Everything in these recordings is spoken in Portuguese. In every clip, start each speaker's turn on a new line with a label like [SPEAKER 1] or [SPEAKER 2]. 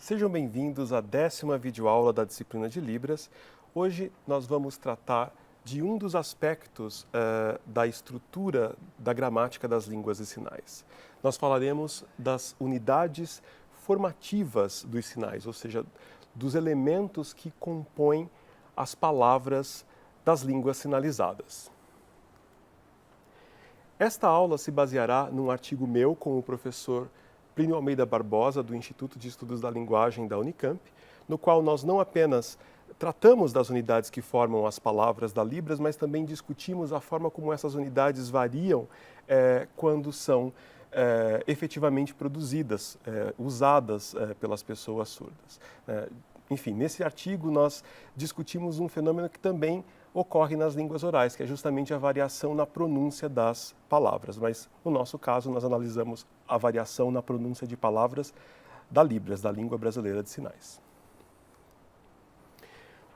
[SPEAKER 1] Sejam bem-vindos à 10ª videoaula da disciplina de Libras. Hoje nós vamos tratar de um dos aspectos da estrutura da gramática das línguas e sinais. Nós falaremos das unidades formativas dos sinais, ou seja, dos elementos que compõem as palavras das línguas sinalizadas. Esta aula se baseará num artigo meu com o professor Plínio Almeida Barbosa, do Instituto de Estudos da Linguagem da Unicamp, no qual nós não apenas tratamos das unidades que formam as palavras da Libras, mas também discutimos a forma como essas unidades variam quando são efetivamente produzidas, usadas pelas pessoas surdas. Enfim, nesse artigo nós discutimos um fenômeno que também ocorre nas línguas orais, que é justamente a variação na pronúncia das palavras. Mas, no nosso caso, nós analisamos a variação na pronúncia de palavras da Libras, da língua brasileira de sinais.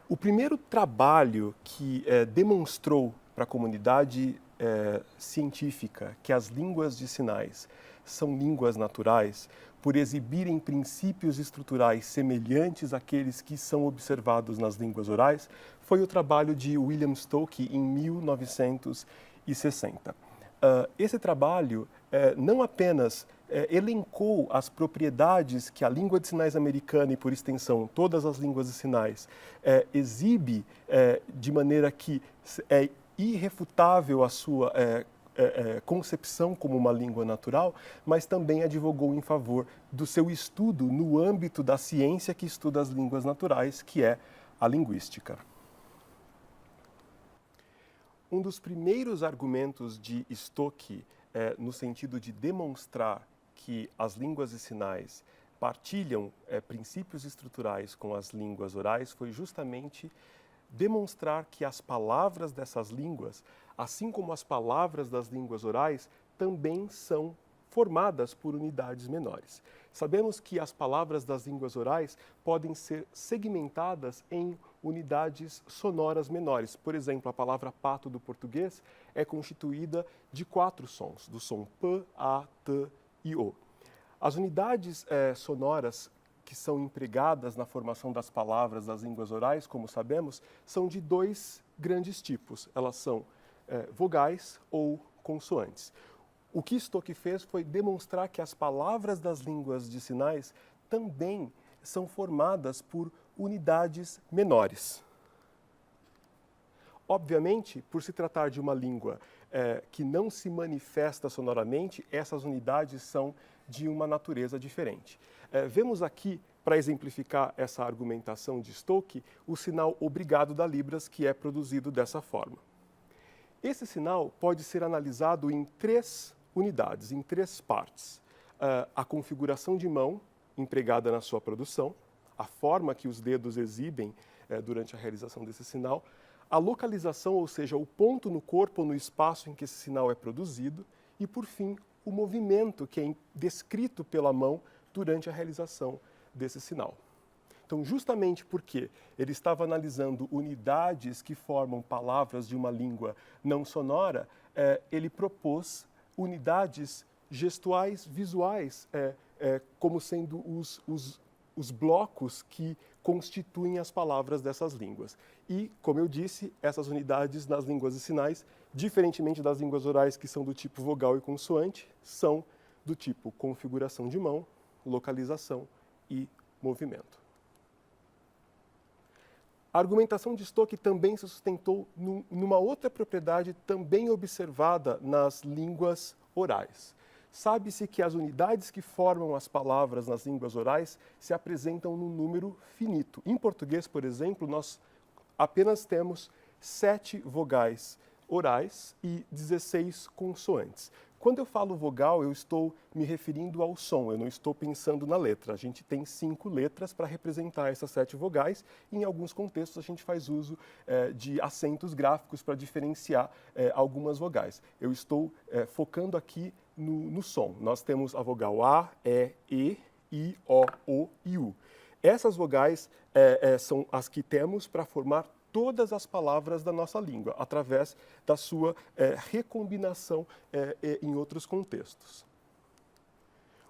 [SPEAKER 1] O primeiro trabalho que demonstrou para a comunidade científica que as línguas de sinais são línguas naturais, por exibirem princípios estruturais semelhantes àqueles que são observados nas línguas orais, foi o trabalho de William Stokoe em 1960. Esse trabalho não apenas elencou as propriedades que a língua de sinais americana e, por extensão, todas as línguas de sinais exibe de maneira que é irrefutável a sua concepção como uma língua natural, mas também advogou em favor do seu estudo no âmbito da ciência que estuda as línguas naturais, que é a linguística. Um dos primeiros argumentos de Stokoe, no sentido de demonstrar que as línguas de sinais partilham princípios estruturais com as línguas orais, foi justamente demonstrar que as palavras dessas línguas, assim como as palavras das línguas orais, também são formadas por unidades menores. Sabemos que as palavras das línguas orais podem ser segmentadas em unidades sonoras menores. Por exemplo, a palavra pato do português é constituída de 4 sons, do som P, A, T e O. As unidades sonoras que são empregadas na formação das palavras das línguas orais, como sabemos, são de 2 grandes tipos. Elas são vogais ou consoantes. O que Stokoe fez foi demonstrar que as palavras das línguas de sinais também são formadas por unidades menores. Obviamente, por se tratar de uma língua que não se manifesta sonoramente, essas unidades são de uma natureza diferente. Vemos aqui, para exemplificar essa argumentação de Stokoe, o sinal obrigado da Libras, que é produzido dessa forma. Esse sinal pode ser analisado em 3 unidades, em 3 partes. A configuração de mão empregada na sua produção, a forma que os dedos exibem durante a realização desse sinal, a localização, ou seja, o ponto no corpo ou no espaço em que esse sinal é produzido, e, por fim, o movimento que é descrito pela mão durante a realização desse sinal. Então, justamente porque ele estava analisando unidades que formam palavras de uma língua não sonora, ele propôs unidades gestuais visuais como sendo os blocos que constituem as palavras dessas línguas. E, como eu disse, essas unidades nas línguas de sinais, diferentemente das línguas orais que são do tipo vogal e consoante, são do tipo configuração de mão, localização e movimento. A argumentação de Stokoe também se sustentou numa outra propriedade também observada nas línguas orais. Sabe-se que as unidades que formam as palavras nas línguas orais se apresentam num número finito. Em português, por exemplo, nós apenas temos 7 vogais orais e 16 consoantes. Quando eu falo vogal, eu estou me referindo ao som, eu não estou pensando na letra. A gente tem 5 letras para representar essas 7 vogais e, em alguns contextos, a gente faz uso de acentos gráficos para diferenciar algumas vogais. Eu estou focando aqui no som. Nós temos a vogal A, E, I, O e U. Essas vogais são as que temos para formar todas as palavras da nossa língua, através da sua recombinação em outros contextos.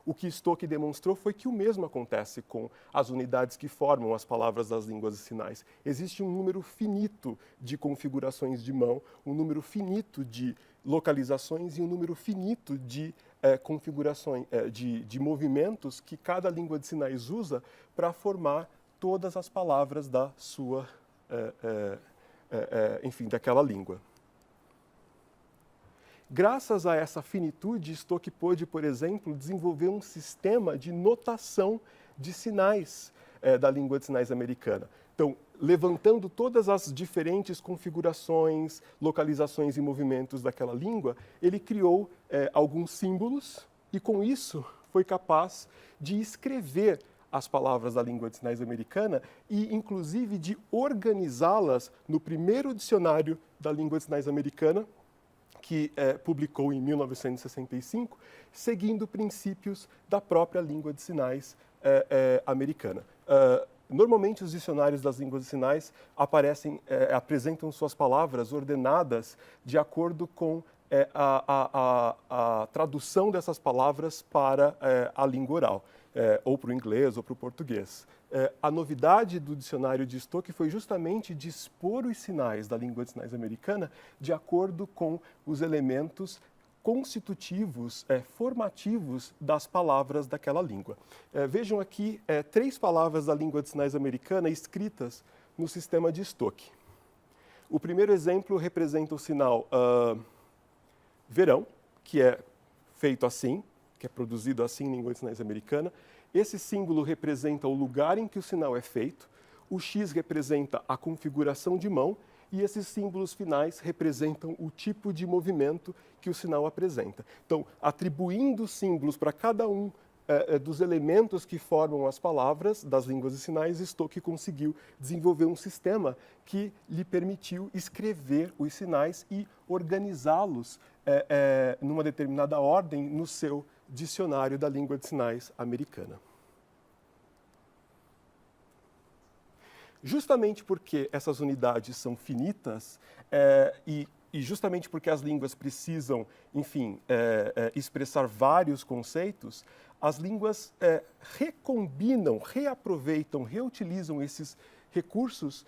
[SPEAKER 1] O que Stokke demonstrou foi que o mesmo acontece com as unidades que formam as palavras das línguas de sinais. Existe um número finito de configurações de mão, um número finito de localizações e um número finito de configurações, de movimentos que cada língua de sinais usa para formar todas as palavras da sua, enfim, daquela língua. Graças a essa finitude, Stokke pôde, por exemplo, desenvolver um sistema de notação de sinais da língua de sinais americana. Então, levantando todas as diferentes configurações, localizações e movimentos daquela língua, ele criou alguns símbolos e, com isso, foi capaz de escrever as palavras da língua de sinais americana e, inclusive, de organizá-las no primeiro dicionário da língua de sinais americana, que publicou em 1965, seguindo princípios da própria língua de sinais americana. Normalmente, os dicionários das línguas de sinais apresentam suas palavras ordenadas de acordo com a tradução dessas palavras para a língua oral, ou para o inglês ou para o português. A novidade do dicionário de Stokke foi justamente dispor os sinais da língua de sinais americana de acordo com os elementos constitutivos, formativos das palavras daquela língua. Vejam aqui 3 palavras da língua de sinais americana escritas no sistema de Stokke. O primeiro exemplo representa o sinal verão, que é feito assim, que é produzido assim em língua de sinais americana. Esse símbolo representa o lugar em que o sinal é feito, o X representa a configuração de mão e esses símbolos finais representam o tipo de movimento que o sinal apresenta. Então, atribuindo símbolos para cada um dos elementos que formam as palavras das línguas de sinais, Stokke conseguiu desenvolver um sistema que lhe permitiu escrever os sinais e organizá-los numa determinada ordem no seu dicionário da língua de sinais americana. Justamente porque essas unidades são finitas e justamente porque as línguas precisam, enfim, expressar vários conceitos, as línguas recombinam, reaproveitam, reutilizam esses recursos,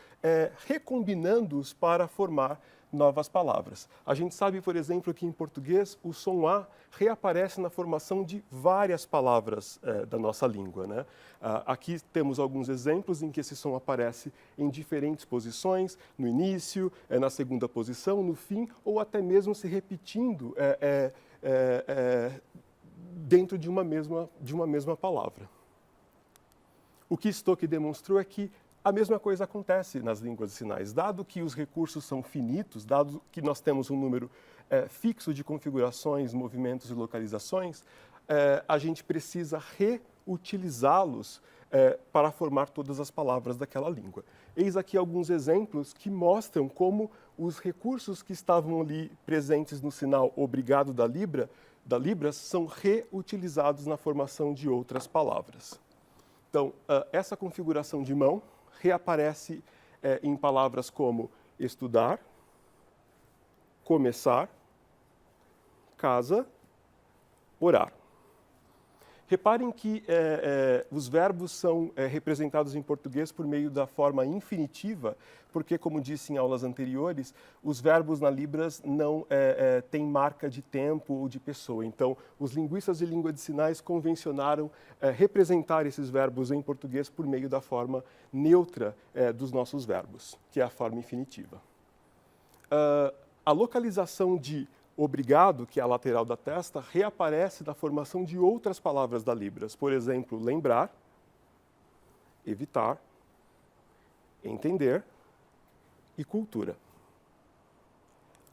[SPEAKER 1] recombinando-os para formar novas palavras. A gente sabe, por exemplo, que em português o som A reaparece na formação de várias palavras da nossa língua, né? Aqui temos alguns exemplos em que esse som aparece em diferentes posições, no início, na segunda posição, no fim, ou até mesmo se repetindo dentro de uma mesma palavra. O que Stokke demonstrou é que a mesma coisa acontece nas línguas de sinais. Dado que os recursos são finitos, dado que nós temos um número fixo de configurações, movimentos e localizações, a gente precisa reutilizá-los para formar todas as palavras daquela língua. Eis aqui alguns exemplos que mostram como os recursos que estavam ali presentes no sinal obrigado da Libras são reutilizados na formação de outras palavras. Então, essa configuração de mão reaparece em palavras como estudar, começar, casa, orar. Reparem que os verbos são representados em português por meio da forma infinitiva, porque, como disse em aulas anteriores, os verbos na Libras não têm marca de tempo ou de pessoa. Então, os linguistas de língua de sinais convencionaram representar esses verbos em português por meio da forma neutra dos nossos verbos, que é a forma infinitiva. A localização de obrigado, que é a lateral da testa, reaparece na formação de outras palavras da Libras. Por exemplo, lembrar, evitar, entender e cultura.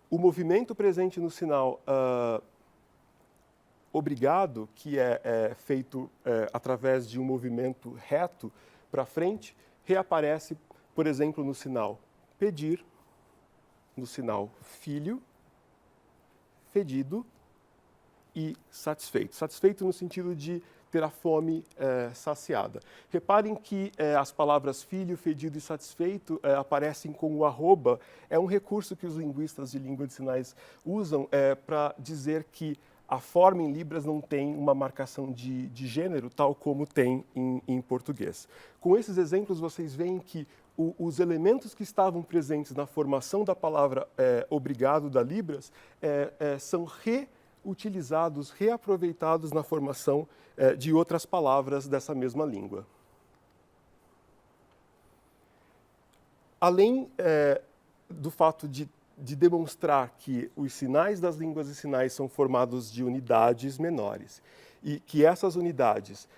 [SPEAKER 1] O movimento presente no sinal obrigado, que é feito através de um movimento reto para frente, reaparece, por exemplo, no sinal pedir, no sinal filho, fedido e satisfeito. Satisfeito no sentido de ter a fome saciada. Reparem que as palavras filho, fedido e satisfeito aparecem com o arroba. É um recurso que os linguistas de língua de sinais usam para dizer que a forma em Libras não tem uma marcação de gênero, tal como tem em português. Com esses exemplos, vocês veem que os elementos que estavam presentes na formação da palavra obrigado da Libras são reutilizados, reaproveitados na formação de outras palavras dessa mesma língua. Além do fato de demonstrar que os sinais das línguas de sinais são formados de unidades menores e que essas unidades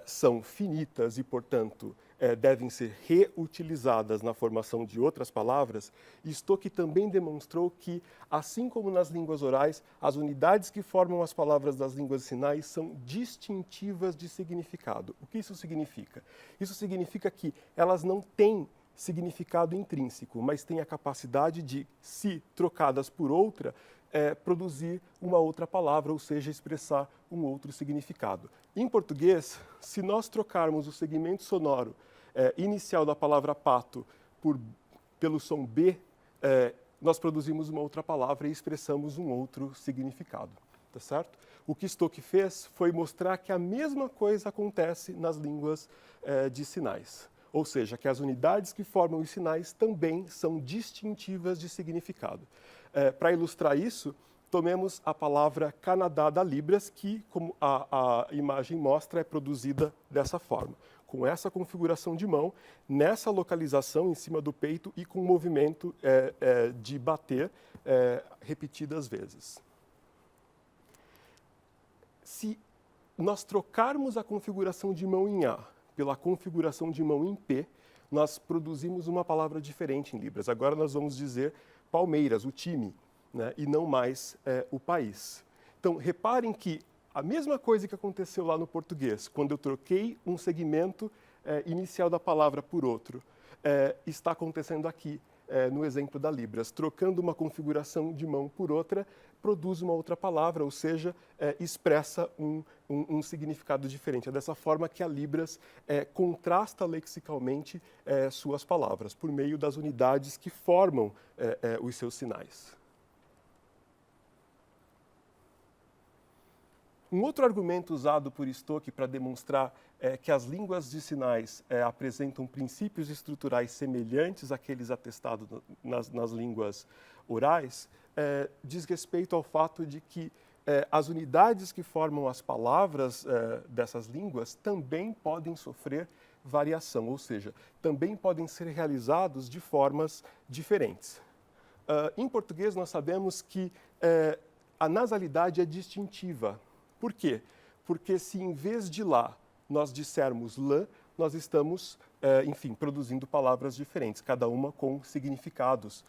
[SPEAKER 1] são finitas e, portanto, devem ser reutilizadas na formação de outras palavras, Stokke também demonstrou que, assim como nas línguas orais, as unidades que formam as palavras das línguas de sinais são distintivas de significado. O que isso significa? Isso significa que elas não têm significado intrínseco, mas têm a capacidade de, se trocadas por outra, produzir uma outra palavra, ou seja, expressar um outro significado. Em português, se nós trocarmos o segmento sonoro inicial da palavra pato pelo som B, nós produzimos uma outra palavra e expressamos um outro significado, tá certo? O que Stokke fez foi mostrar que a mesma coisa acontece nas línguas de sinais. Ou seja, que as unidades que formam os sinais também são distintivas de significado. Para ilustrar isso, tomemos a palavra Canadá da Libras, que, como a imagem mostra, é produzida dessa forma, com essa configuração de mão, nessa localização em cima do peito e com movimento de bater repetidas vezes. Se nós trocarmos a configuração de mão em A pela configuração de mão em P, nós produzimos uma palavra diferente em Libras. Agora nós vamos dizer Palmeiras, o time, né, e não mais o país. Então, reparem que a mesma coisa que aconteceu lá no português, quando eu troquei um segmento inicial da palavra por outro, está acontecendo aqui no exemplo da Libras. Trocando uma configuração de mão por outra, produz uma outra palavra, ou seja, expressa um significado diferente. É dessa forma que a Libras contrasta lexicalmente suas palavras, por meio das unidades que formam os seus sinais. Um outro argumento usado por Stokke para demonstrar que as línguas de sinais apresentam princípios estruturais semelhantes àqueles atestados nas línguas orais diz respeito ao fato de que as unidades que formam as palavras dessas línguas também podem sofrer variação, ou seja, também podem ser realizados de formas diferentes. Em português, nós sabemos que a nasalidade é distintiva. Por quê? Porque se em vez de lá nós dissermos lã, nós estamos, enfim, produzindo palavras diferentes, cada uma com significados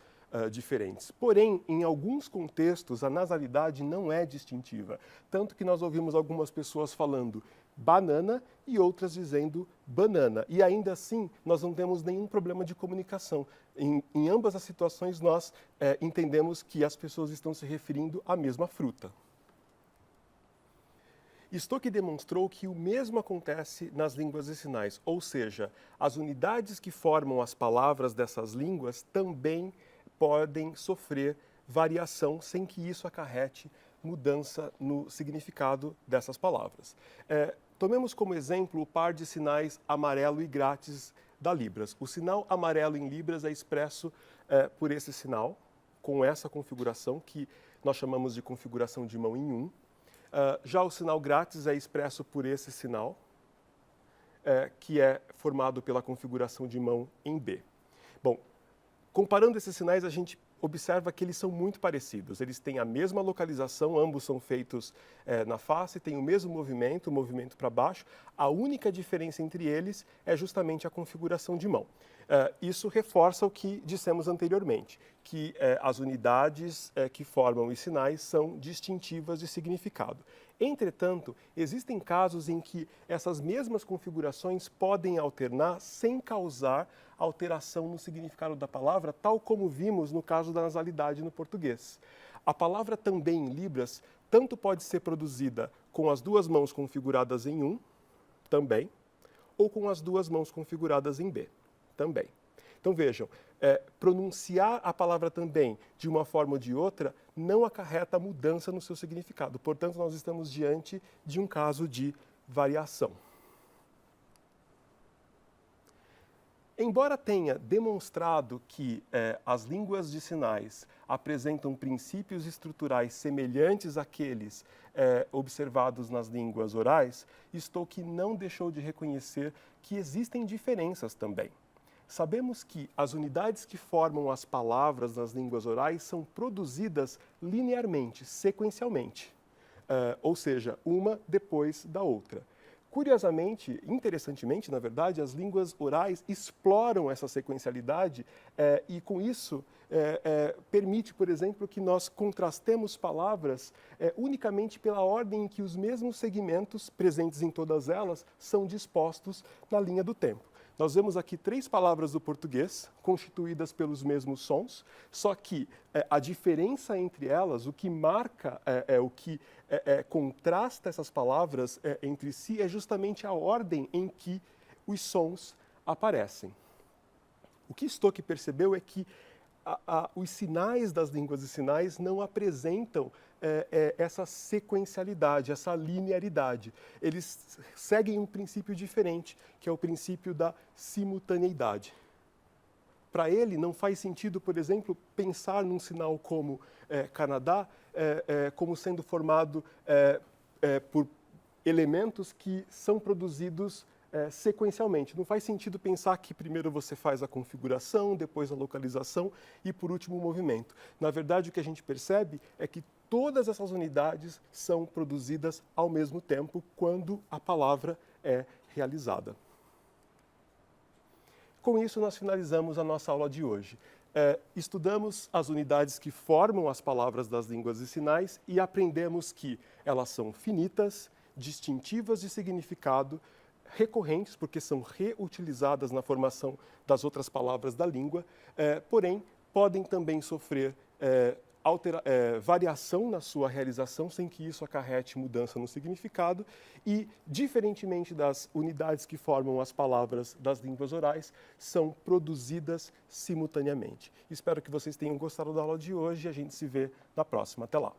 [SPEAKER 1] diferentes. Porém, em alguns contextos, a nasalidade não é distintiva. Tanto que nós ouvimos algumas pessoas falando banana e outras dizendo banana. E ainda assim, nós não temos nenhum problema de comunicação. Em ambas as situações, nós entendemos que as pessoas estão se referindo à mesma fruta. Stokke demonstrou que o mesmo acontece nas línguas de sinais, ou seja, as unidades que formam as palavras dessas línguas também podem sofrer variação sem que isso acarrete mudança no significado dessas palavras. Tomemos como exemplo o par de sinais amarelo e grátis da Libras. O sinal amarelo em Libras é expresso por esse sinal, com essa configuração que nós chamamos de configuração de mão em 1. Já o sinal grátis é expresso por esse sinal, que é formado pela configuração de mão em B. Bom, comparando esses sinais, a gente observa que eles são muito parecidos. Eles têm a mesma localização, ambos são feitos na face, têm o mesmo movimento, o movimento para baixo. A única diferença entre eles é justamente a configuração de mão. Isso reforça o que dissemos anteriormente, que as unidades que formam os sinais são distintivas de significado. Entretanto, existem casos em que essas mesmas configurações podem alternar sem causar alteração no significado da palavra, tal como vimos no caso da nasalidade no português. A palavra também em Libras tanto pode ser produzida com as duas mãos configuradas em 1, também, ou com as duas mãos configuradas em B, também. Então vejam, pronunciar a palavra também de uma forma ou de outra não acarreta mudança no seu significado. Portanto, nós estamos diante de um caso de variação. Embora tenha demonstrado que as línguas de sinais apresentam princípios estruturais semelhantes àqueles observados nas línguas orais, Stoke não deixou de reconhecer que existem diferenças também. Sabemos que as unidades que formam as palavras nas línguas orais são produzidas linearmente, sequencialmente, ou seja, uma depois da outra. Curiosamente, interessantemente, na verdade, as línguas orais exploram essa sequencialidade e, com isso, permite, por exemplo, que nós contrastemos palavras unicamente pela ordem em que os mesmos segmentos, presentes em todas elas, são dispostos na linha do tempo. Nós vemos aqui 3 palavras do português, constituídas pelos mesmos sons, só que a diferença entre elas, o que marca, o que contrasta essas palavras entre si, é justamente a ordem em que os sons aparecem. O que Stoke percebeu é que os sinais das línguas de sinais não apresentam essa sequencialidade, essa linearidade. Eles seguem um princípio diferente, que é o princípio da simultaneidade. Para ele, não faz sentido, por exemplo, pensar num sinal como Canadá como sendo formado por elementos que são produzidos sequencialmente. Não faz sentido pensar que primeiro você faz a configuração, depois a localização e, por último, o movimento. Na verdade, o que a gente percebe é que todas essas unidades são produzidas ao mesmo tempo quando a palavra é realizada. Com isso, nós finalizamos a nossa aula de hoje. Estudamos as unidades que formam as palavras das línguas de sinais e aprendemos que elas são finitas, distintivas de significado, recorrentes, porque são reutilizadas na formação das outras palavras da língua, porém, podem também sofrer variação na sua realização sem que isso acarrete mudança no significado e, diferentemente das unidades que formam as palavras das línguas orais, são produzidas simultaneamente. Espero que vocês tenham gostado da aula de hoje e a gente se vê na próxima. Até lá!